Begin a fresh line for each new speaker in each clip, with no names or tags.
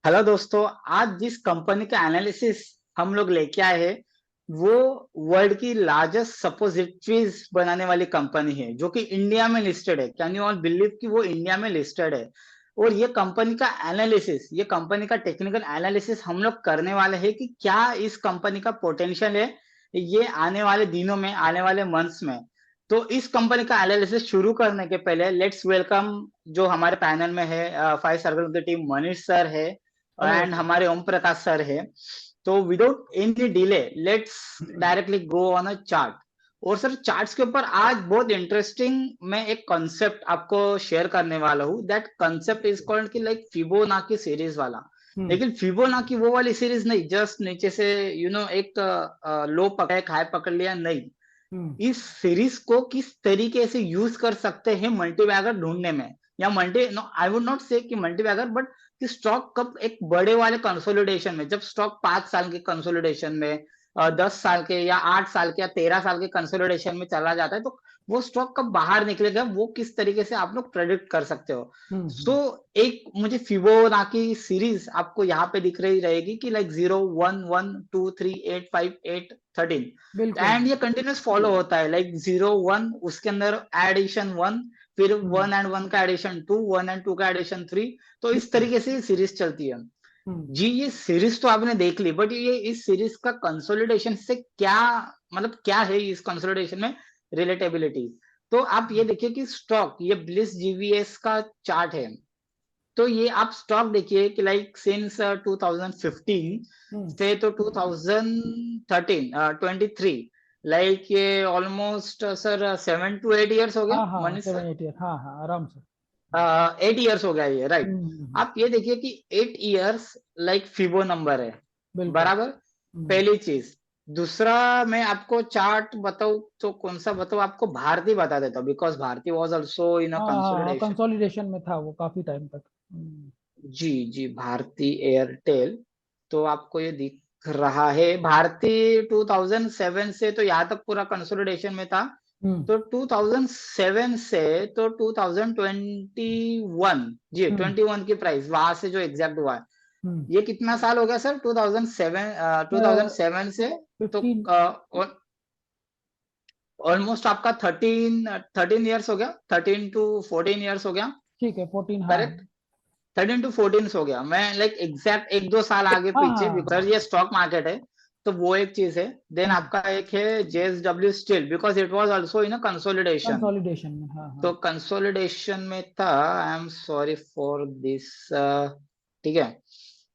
Hello दोस्तों। आज जिस कंपनी का एनालिसिस हम लोग लेके आए हैं वो वर्ल्ड की लार्जेस्ट सपोजिटरीज बनाने वाली कंपनी है जो कि इंडिया में लिस्टेड है। कैन यू ऑल बिलीव कि वो इंडिया में लिस्टेड है। और ये कंपनी का एनालिसिस, ये कंपनी का टेक्निकल एनालिसिस हम लोग करने वाले हैं कि क्या इस कंपनी का पोटेंशियल है ये आने वाले दिनों में, आने वाले मंथ्स में। तो इस कंपनी का एनालिसिस शुरू करने के पहले लेट्स वेलकम जो हमारे पैनल में है, 5 circle of the team Manish sir है
हेलो।
एंड हमारे ओम प्रकाश सर है। तो without any delay let's directly go on a chart. और सर चार्ट्स के ऊपर आज बहुत इंटरेस्टिंग मैं एक कॉन्सेप्ट आपको शेयर करने वाला हूँ। दैट कॉन्सेप्ट इज कॉल्ड कि लाइक फिबोनाची सीरीज वाला। लेकिन फिबोनाची वो वाली सीरीज नहीं, जस्ट नीचे से एक लो पकड़ा एक हाई पकड़ लिया, नहीं। इस सीरीज को किस तरीके से यूज कर सकते हैं मल्टीबैगर ढूंढने में, या multi no I would not say कि मल्टीबैगर, बट कि स्टॉक कब एक बड़े वाले कंसोलिडेशन में, जब स्टॉक 5 साल के कंसोलिडेशन में, 10 साल के या 8 साल के या 13 साल के कंसोलिडेशन में चला जाता है, तो वो स्टॉक कब बाहर निकलेगा, वो किस तरीके से आप लोग प्रेडिक्ट कर सकते हो। सो एक मुझे फिबोनाची सीरीज आपको यहाँ पे दिख रही रहेगी कि लाइक 0 1 1 2 3 8 5 8 13
बिल्कुल।
एंड ये कंटिन्यूस फॉलो होता है। लाइक 0 1 उसके अंदर एडिशन 1, फिर 1 एंड 1 का एडिशन 2, 1 एंड 2 का एडिशन 3। तो इस तरीके से सीरीज चलती है। जी ये सीरीज तो आपने देख ली, बट ये इस सीरीज का कंसोलिडेशन से क्या मतलब, क्या है इस कंसोलिडेशन में रिलेटेबिलिटी। तो आप ये देखिए कि स्टॉक, ये ब्लिस जीवीएस का चार्ट है। तो ये आप स्टॉक देखिए कि लाइक सिंस 2015 से तो 2013 23, लाइक ये ऑलमोस्ट सर 7 to 8 years हो गया
हाँ हाँ,
मनीष सर।
7 8 ईयर। हाँ हाँ, आराम से।
8 years हो गया ये, राइट।
हम्म,
आप ये देखिए कि 8 years लाइक फिबो नंबर है,
बिल्कुल।
बराबर। पहली चीज। दूसरा, मैं आपको चार्ट बताऊं तो कौन सा बताऊं, आपको भारती बता देता हूँ, because Bharti was also in a
हाँ हाँ हाँ,
कंसोलिडेशन।
कंसोलिडेशन में था वो काफी टाइम तक।
जी जी, भारती एयरटेल। तो आपको ये दिख रहा है भारती 2007 से तो यहाँ तक पूरा कंसोलिडेशन में था।
हम्म
तो 2007 से तो 2021, जी
हम्म
21 की प्राइस वहां से जो एग्जैक्ट हुआ है।
हम्म
ये कितना साल हो गया सर? 2007 से तो
15।
ऑलमोस्ट आपका 13 ईयर्स हो गया, 13 to 14 ईयर्स हो गया,
ठीक है, 14। हाँ
करेक्ट। 13 to 14 हो गया। मैं लाइक एग्जैक्ट 1 2 साल आगे
हाँ
पीछे,
हाँ
बिकॉज ये स्टॉक मार्केट है। तो वो एक चीज है। देन
हाँ,
आपका एक है JSW steel, because it was also in a consolidation.
Consolidation में। हाँ
तो
हाँ।
कंसोलिडेशन में था। I am sorry for this. ठीक है।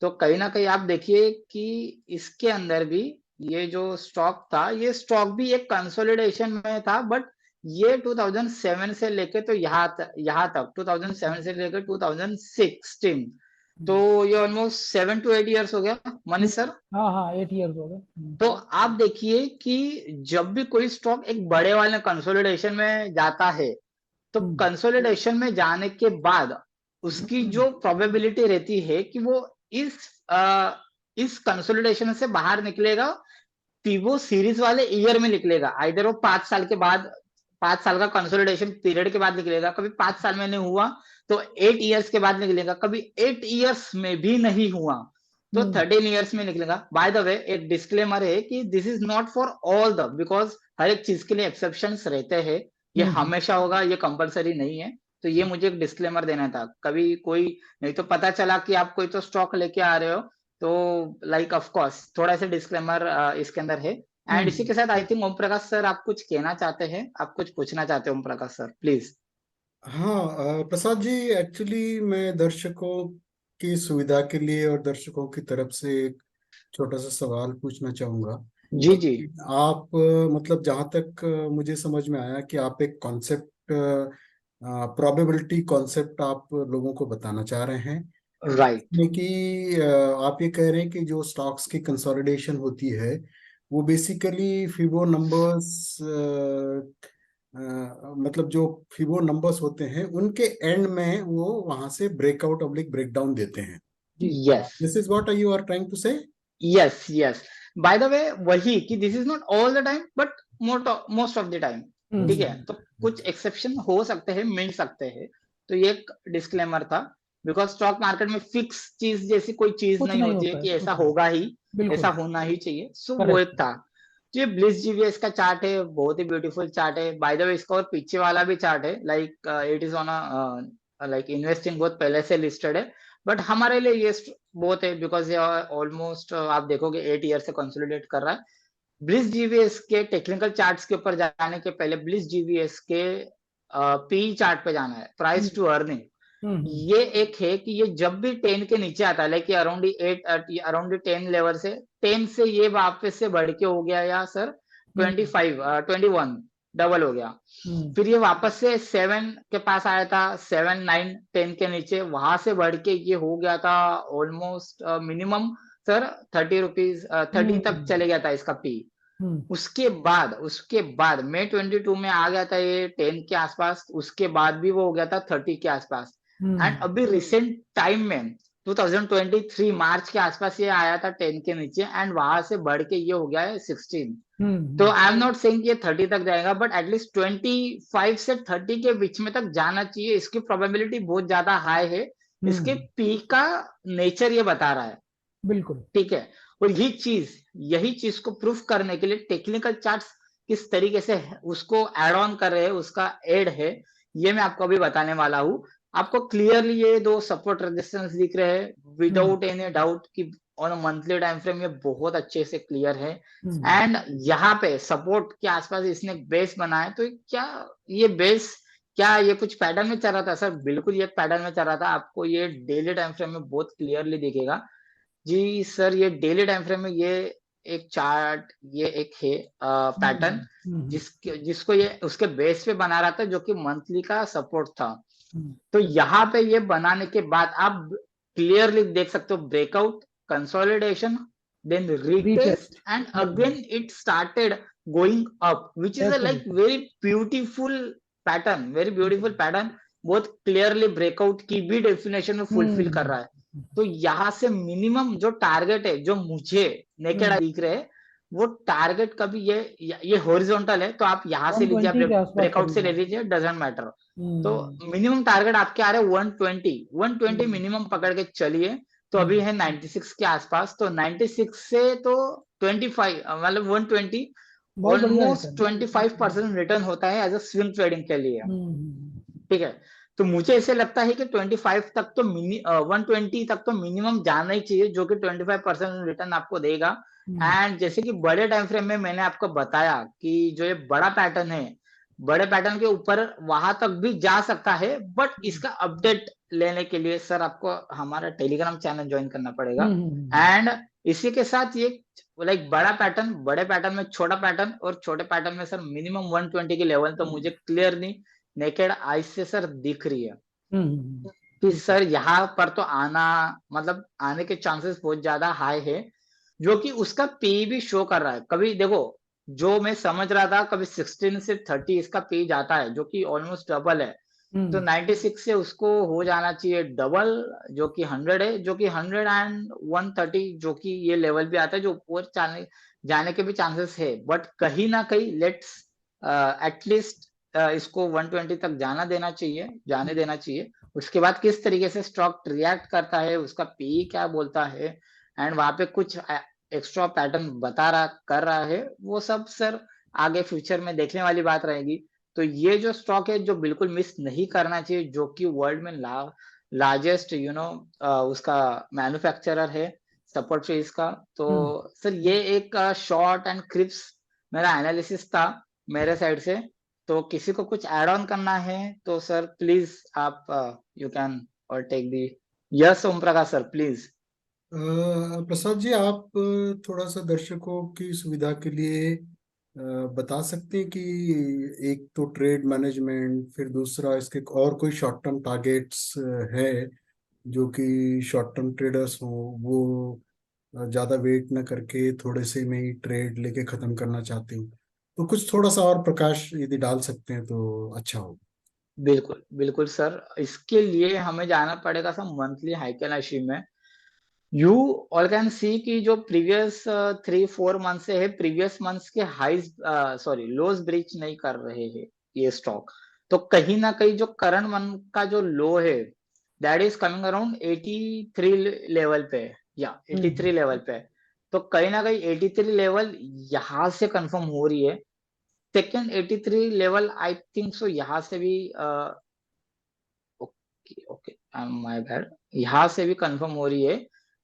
तो कहीं ना कहीं आप देखिए कि इसके अंदर भी ये जो स्टॉक था, ये स्टॉक भी एक कंसोलिडेशन में था, बट ये 2007 से लेके तो यहाँ तक 2007 से लेकर 2016, तो
हम्म,
ये ऑलमोस्ट 7 to 8 years हो गया मनीष
हम्म,
सर।
हाँ हाँ, 8 ईयर्स हो गए।
तो आप देखिए कि जब भी कोई स्टॉक एक बड़े वाले कंसोलिडेशन में जाता है, तो
हम्म,
कंसोलिडेशन में जाने के बाद उसकी जो प्रोबेबिलिटी रहती है कि वो इस इस कंसोलिडेशन से बाहर निकलेगा, पिवो सीरीज वाले ईयर में निकलेगा। आइदर वो 5 साल के बाद, 5 साल का कंसोलिडेशन पीरियड के बाद निकलेगा, कभी 5 साल में नहीं हुआ तो 8 years के बाद निकलेगा, कभी 8 years में भी नहीं हुआ तो
हम्म,
13 years में निकलेगा। बाय द वे एक डिस्क्लेमर है कि this is not for all the, because हर एक चीज के लिए एक्सेप्शंस रहते हैं। ये
हम्म,
हमेशा होगा, ये कंपलसरी नहीं है। तो ये मुझे एक डिस्क्लेमर देना था। कभी कोई, नहीं तो पता चला कि आप कोई तो स्टॉक लेके आ रहे हो, तो लाइक ऑफ कोर्स थोड़ा सा डिस्क्लेमर इसके अंदर है। एंड इसी
हम्म।
के साथ I think Om Prakash sir आप कुछ कहना चाहते हैं, आप कुछ पूछना चाहते हैं ओम प्रकाश सर, प्लीज।
हाँ, प्रसाद जी, एक्चुअली मैं दर्शकों की सुविधा के लिए और दर्शकों की तरफ से एक छोटा सा सवाल पूछना चाहूँगा
जी जी।
कि आप मतलब जहाँ तक मुझे समझ में आया कि आप एक कॉन्सेप्ट, प्रोबेबिलिटी कॉन्सेप्ट आप लोगों को बताना चाह रहे हैं,
राइट।
जिसमें कि आप ये कह रहे हैं कि जो स्टॉक्स की कंसोलिडेशन होती है वो बेसिकली फिबो नंबर्स, मतलब जो फिबो नंबर्स होते हैं उनके एंड में वो वहां से ब्रेकआउट ऑब्लिक ब्रेकडाउन देते हैं।
जी।
Yes
this is what you are trying to say.
Yes yes. By the way वही कि this is not all the time, but most of the time. ठीक
हम्म
है। तो कुछ एक्सेप्शन हो सकते हैं, मिल सकते हैं। तो ये एक डिस्क्लेमर था। बिकॉज स्टॉक मार्केट में फिक्स चीज जैसी कोई चीज
कुछ
नहीं
नहीं
होती है
होता है,
कि
कुछ
ऐसा
नहीं,
होगा ही, ऐसा
बिल्कुल
होना ही चाहिए। सो वो एक
करेक्ट।
था। जो ये ब्लिस जीवीएस का चार्ट है, बहुत ही ब्यूटीफुल चार्ट है बाय द वे। इसका और पीछे वाला भी चार्ट है, like it is on like investing बहुत पहले से लिस्टेड है, बट हमारे लिए ये बहुत है बिकॉज ये ऑलमोस्ट आप देखोगे 8 ईयर से कंसोलिडेट कर रहा है। ब्लिस जीवीएस के टेक्निकल चार्ट्स के ऊपर जाने के पहले ब्लिस जीवीएस के पी चार्ट पे जाना है,
हम्म
प्राइस टू अर्निंग।
हम्म
ये एक है कि ये जब भी 10 के नीचे आता है, लाइक अराउंड 8 अराउंड 10 लेवल से 10 से ये वापस से बढ़ के हो गया या सर
हम्म
21 डबल हो गया।
हम्म
फिर ये वापस से 7 के पास आया था, 7 9 10 के नीचे, वहां से बढ़ के ये हो गया था ऑलमोस्ट मिनिमम सर 30 रुपीज 30 तक
हम्म
चले गया था इसका पी।
हम्म
उसके बाद मई 22 में आ गया था ये 10 के आसपास, उसके बाद भी वो हो गया था 30 के आसपास। एंड
हम्म
अभी रिसेंट टाइम में 2023 मार्च के आसपास ये आया था 10 के नीचे, एंड वहां से बढ़ के ये हो गया है 16। तो
हम्म
आई एम नॉट सेइंग ये 30 तक जाएगा, बट एटलीस्ट 25 से 30 के बीच में तक जाना चाहिए। इसकी प्रोबेबिलिटी बहुत ज्यादा हाई है, इसके
हम्म,
पी का नेचर ये बता रहा है।
बिल्कुल।
ठीक है। और यही चीज को प्रूफ करने के लिए टेक्निकल चार्ट्स किस तरीके से उसको एड ऑन कर रहे हैं, उसका एड है, ये मैं आपको अभी बताने वाला हूँ। आपको क्लियरली ये दो सपोर्ट रेजिस्टेंस दिख रहे हैं
हम्म
विदाउट एनी डाउट कि ऑन मंथली टाइम फ्रेम ये बहुत अच्छे से क्लियर है।
हम्म
एंड यहाँ पे सपोर्ट के आसपास इसने बेस बनाया, तो क्या ये बेस, क्या ये कुछ पैटर्न में चल रहा था? सर बिल्कुल ये पैटर्न में चल रहा था, आपको ये डेली टाइम फ्रेम में बहुत क्लियरली दिखेगा। जी सर, ये डेली टाइम फ्रेम में ये एक चार्ट, ये एक है पैटर्न
हम्म
जिसको ये उसके बेस पे बना रहा था, जो कि मंथली का सपोर्ट था।
हम्म
तो यहाँ पे ये बनाने के बाद आप क्लियरली देख सकते हो breakout, consolidation, then retest,
retest.
And again it started going up, which is a like
definitely.
Very beautiful pattern, very beautiful pattern. बहुत क्लियरली ब्रेकआउट की भी डेफिनेशन में फुलफिल कर रहा है। तो यहाँ से मिनिमम जो टारगेट है, जो मुझे नेकेड दिख रहे हैं, वो टारगेट कभी ये हॉरिजॉन्टल है, तो आप यहाँ से लीजिए,
120 के आसपास
ब्रेकआउट
कभी
से ले
जाना।
लीजिए, डजेंट मैटर। तो
हम्म
मिनिमम टारगेट आपके आ रहे हैं 120
हम्म
मिनिमम पकड़ के चलिए। तो अभी
हम्म
है 96 के आसपास, तो 96 से तो 25 मतलब 120,
बहुत बढ़िया
ऑलमोस्ट
रिटर्न है।
25% रिटर्न होता है एज अ स्विंग ट्रेडिंग के लिए।
हम्म
ठीक है। तो मुझे ऐसे लगता है कि 25 तक तो 120 तक तो मिनिमम जाना ही चाहिए, जो कि 25% रिटर्न आपको देगा।
हम्म
एंड जैसे कि बड़े टाइम फ्रेम में मैंने आपको बताया कि जो ये बड़ा पैटर्न है, बड़े पैटर्न के ऊपर वहां तक भी जा सकता है, बट इसका अपडेट लेने के लिए सर आपको हमारा टेलीग्राम चैनल ज्वाइन करना पड़ेगा।
हम्म
एंड इसी के साथ ये लाइक बड़ा पैटर्न, बड़े पैटर्न में छोटा पैटर्न, और छोटे पैटर्न में सर मिनिमम 120 की लेवल तो मुझे क्लियर नहीं नेकेड आई से सर दिख रही है
हम्म
कि सर यहाँ पर तो आना, मतलब आने के चांसेस बहुत ज्यादा हाई है, जो कि उसका पी भी शो कर रहा है। कभी देखो, जो मैं समझ रहा था कभी 16 से 30 इसका पी जाता है, जो कि ऑलमोस्ट डबल है। तो
हम्म
96 से उसको हो जाना चाहिए डबल, जो कि 100 है, जो कि 100 एंड 130, जो कि ये लेवल भी आता है, जो ऊपर जाने के भी चांसेस है, बट कहीं ना कहीं लेट्स एटलीस्ट इसको 120 तक जाने देना चाहिए। उसके बाद किस तरीके से स्टॉक रिएक्ट करता है, उसका पी क्या बोलता है, एंड वहां पे कुछ एक्स्ट्रा पैटर्न बता रहा कर रहा है, वो सब सर आगे फ्यूचर में देखने वाली बात रहेगी। तो ये जो स्टॉक है, जो बिल्कुल मिस नहीं करना चाहिए, जो कि वर्ल्ड में लार्जेस्ट उसका मैन्युफैक्चरर है सपोर्ट फेज का। तो
हम्म
सर ये एक शॉर्ट एंड क्रिप्स मेरा एनालिसिस था मेरे साइड से। तो किसी को कुछ ऐड ऑन करना है तो सर प्लीज आप यू कैन और टेक दी। Yes Om Prakash sir please.
Prasad ji, आप थोड़ा सा दर्शकों की सुविधा के लिए बता सकते हैं कि एक तो ट्रेड मैनेजमेंट, फिर दूसरा इसके और कोई शॉर्ट टर्म टारगेट्स है जो कि शॉर्ट टर्म ट्रेडर्स हो वो ज़्यादा वेट न करके थोड़े से में ही ट्रेड लेके ख़त्म करना चाहते हो, तो कुछ थोड़ा सा और प्रकाश यदि डाल सकते हैं तो अच्छा हो।
बिल्कुल बिल्कुल सर, इसके लिए हमें जाना पड़ेगा सर मंथली हाइकेनाशी में। यू ऑल कैन सी कि जो प्रीवियस 3-4 मंथ से है, प्रीवियस मंथ्स के हाइज सॉरी लोज ब्रीच नहीं कर रहे हैं ये स्टॉक। तो कहीं ना कहीं जो करंट मंथ का जो लो है, that is coming around 83 level पे, या 83 लेवल पे। तो कहीं ना कहीं 83 लेवल यहाँ से कंफर्म हो रही है। Second 83 level I think so यहाँ से भी ओके ओके माय बैड, यहाँ से भी कंफर्म हो रही है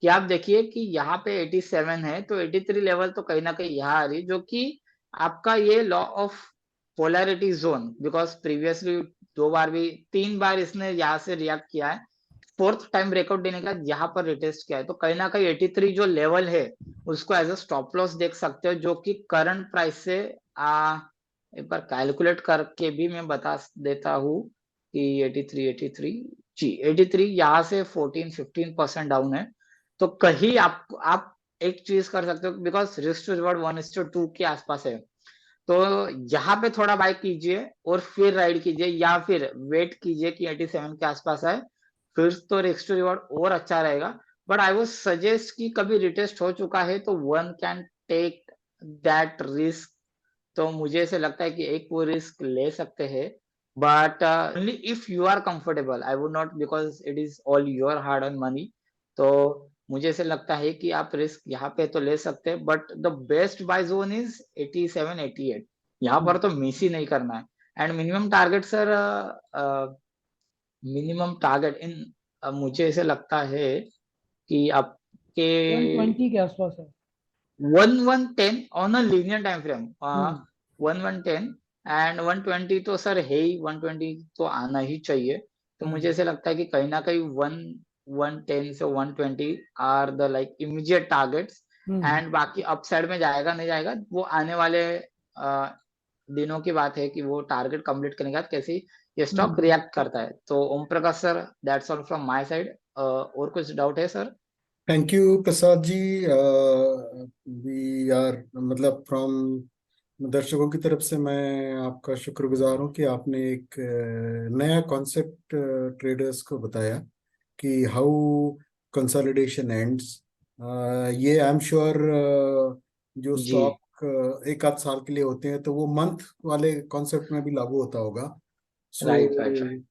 कि आप देखिए कि यहाँ पे 87 है, तो 83 लेवल तो कहीं ना कहीं यहाँ आ रही, जो कि आपका ये law of polarity zone, because previously 2 बार भी 3 बार इसने यहाँ से रिएक्ट किया है, फोर्थ टाइम ब्रेकआउट देने का यहाँ पर रिटेस्ट किया है। तो कहीं ना कहीं 83 जो लेवल है उसको एज अ स्टॉप लॉस देख सकते हो, जो कि करंट प्राइस से एक बार कैलकुलेट करके भी मैं बता देता हूँ कि 83 जी 83 यहाँ से 14-15% डाउन है। तो कहीं आप एक चीज कर सकते हो, बिकॉज रिस्क टू रिवॉर्ड 1:2 के आसपास है, तो यहाँ पे थोड़ा बाय कीजिए और फिर राइड कीजिए, या फिर वेट कीजिए कि 87 के आसपास आए, फिर तो रिस्क टू रिवॉर्ड और अच्छा रहेगा। बट आई वुड सजेस्ट कि कभी रिटेस्ट हो चुका है तो one can take that risk. तो मुझे ऐसे लगता है कि एक वो रिस्क ले सकते हैं, but only if you are comfortable, I would not, because it is all your hard earn money. तो मुझे ऐसे लगता है कि आप रिस्क यहाँ पे तो ले सकते हैं, but the best buy zone is 87-88, यहाँ पर तो मिस ही नहीं करना है। And minimum target sir, minimum target in मुझे ऐसे लगता है कि आपके
120 के आसपास है।
1110 on a linear time frame,
hmm
1110 and 120 तो सर है ही, 120 तो आना ही चाहिए। तो मुझे ऐसे लगता है कि कहीं ना कहीं 110 से 120 are the like immediate targets, and बाकी अपसाइड में जाएगा नहीं जाएगा वो आने वाले दिनों की बात है कि वो टारगेट कंप्लीट करने के बाद कैसे ये स्टॉक रिएक्ट करता है। तो Om Prakash sir, that's all from my side. और कुछ डाउट है sir?
Thank you Prasad ji. We are मतलब फ्रॉम दर्शकों की तरफ से मैं आपका शुक्रगुजार हूँ कि आपने एक नया कॉन्सेप्ट ट्रेडर्स को बताया कि हाउ कंसोलिडेशन एंड्स। ये आई एम श्योर जो
जी
स्टॉक एक आध साल के लिए होते हैं तो वो मंथ वाले कॉन्सेप्ट में भी लागू होता होगा। सो
राइट राइट राइट।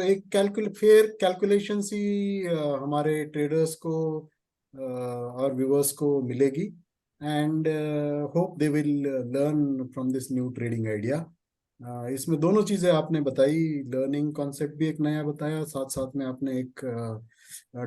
एक फेयर कैलकुलेशन ही हमारे ट्रेडर्स को और व्यूअर्स को मिलेगी, and hope they will learn from this new trading idea. इसमें दोनों चीजें आपने बताई, लर्निंग कॉन्सेप्ट भी एक नया बताया, साथ साथ में आपने एक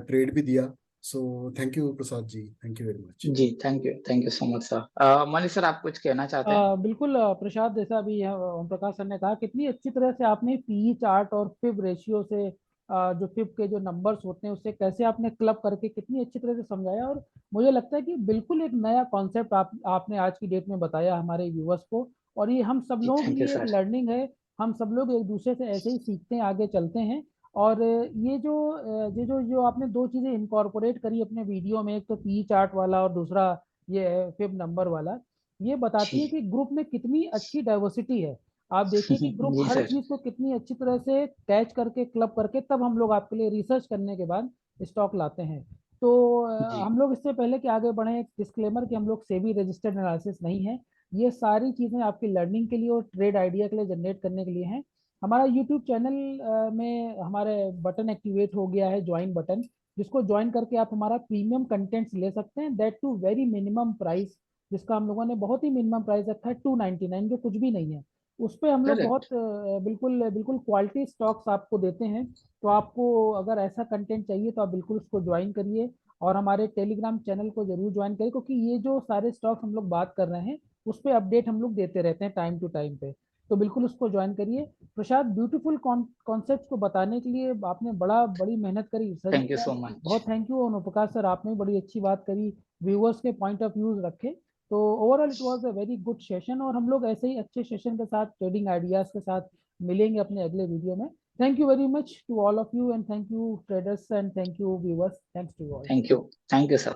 ट्रेड भी दिया। So thank you Prasad ji, thank you very much.
जी thank you so much sir. Manish sir, आप कुछ कहना चाहते हैं?
बिल्कुल प्रसाद, जैसा अभी ओम प्रकाश सर ने कहा, कितनी अच्छी तरह से आपने पी चार्ट और फिब रेशियो से जो फिब के जो नंबर्स होते हैं उससे कैसे आपने क्लब करके कितनी अच्छी तरह से समझाया। और मुझे लगता है कि बिल्कुल एक नया कॉन्सेप्ट आपने आज की डेट में बताया हमारे व्यूवर्स को, और ये हम सब
जी
लोगों के
थैंक यू
लिए एक
सर।
लर्निंग है। हम सब लोग एक दूसरे से ऐसे ही सीखते हैं, आगे चलते हैं। और ये जो आपने दो चीजें इनकॉर्पोरेट करी अपने वीडियो में, एक तो पी चार्ट वाला और दूसरा ये फिब नंबर वाला, ये बताती है
जी
कि ग्रुप में कितनी अच्छी डाइवर्सिटी है। आप देखिए कि ग्रुप
जी
हर
सर।
चीज को कितनी अच्छी तरह से कैच करके क्लब करके तब हम लोग आपके लिए रिसर्च करने के बाद स्टॉक लाते हैं। तो
जी
हम लोग इससे पहले कि आगे बढ़े, एक डिस्क्लेमर कि हम लोग सेबी रजिस्टर्ड एनालिसिस नहीं है। ये सारी चीजें आपकी लर्निंग के लिए और ट्रेड आइडिया के लिए जनरेट करने के लिए हैं। हमारा यूट्यूब चैनल में हमारे बटन एक्टिवेट हो गया है, ज्वाइन बटन, जिसको ज्वाइन करके आप हमारा प्रीमियम कंटेंट्स ले सकते हैं, that to very minimum price, जिसका हम लोगों ने बहुत ही मिनिमम प्राइस रखा है 299, जो कुछ भी नहीं है। उस पर हम लोग बहुत
करेक्ट।
बिल्कुल बिल्कुल क्वालिटी स्टॉक्स आपको देते हैं। तो आपको अगर ऐसा कंटेंट चाहिए तो आप बिल्कुल उसको ज्वाइन करिए, और हमारे टेलीग्राम चैनल को जरूर ज्वाइन करिए, क्योंकि ये जो सारे स्टॉक्स हम लोग बात कर रहे हैं उस पर अपडेट हम लोग देते रहते हैं टाइम टू टाइम पे। तो बिल्कुल उसको ज्वाइन करिए। प्रसाद, ब्यूटीफुल कॉन्सेप्ट को बताने के लिए आपने बड़ी मेहनत करी सच
थैंक यू
में।
So much.
बहुत थैंक यू। और प्रकाश सर, आपने भी बड़ी अच्छी बात करी, व्यूअर्स के पॉइंट ऑफ व्यूज रखे। तो overall it was a very good session, और हम लोग ऐसे ही अच्छे सेशन के साथ, ट्रेडिंग आइडियाज के साथ मिलेंगे अपने अगले वीडियो में। Thank you very much to all of you, and thank you traders, and thank you viewers, thanks to all.
Thank you sir.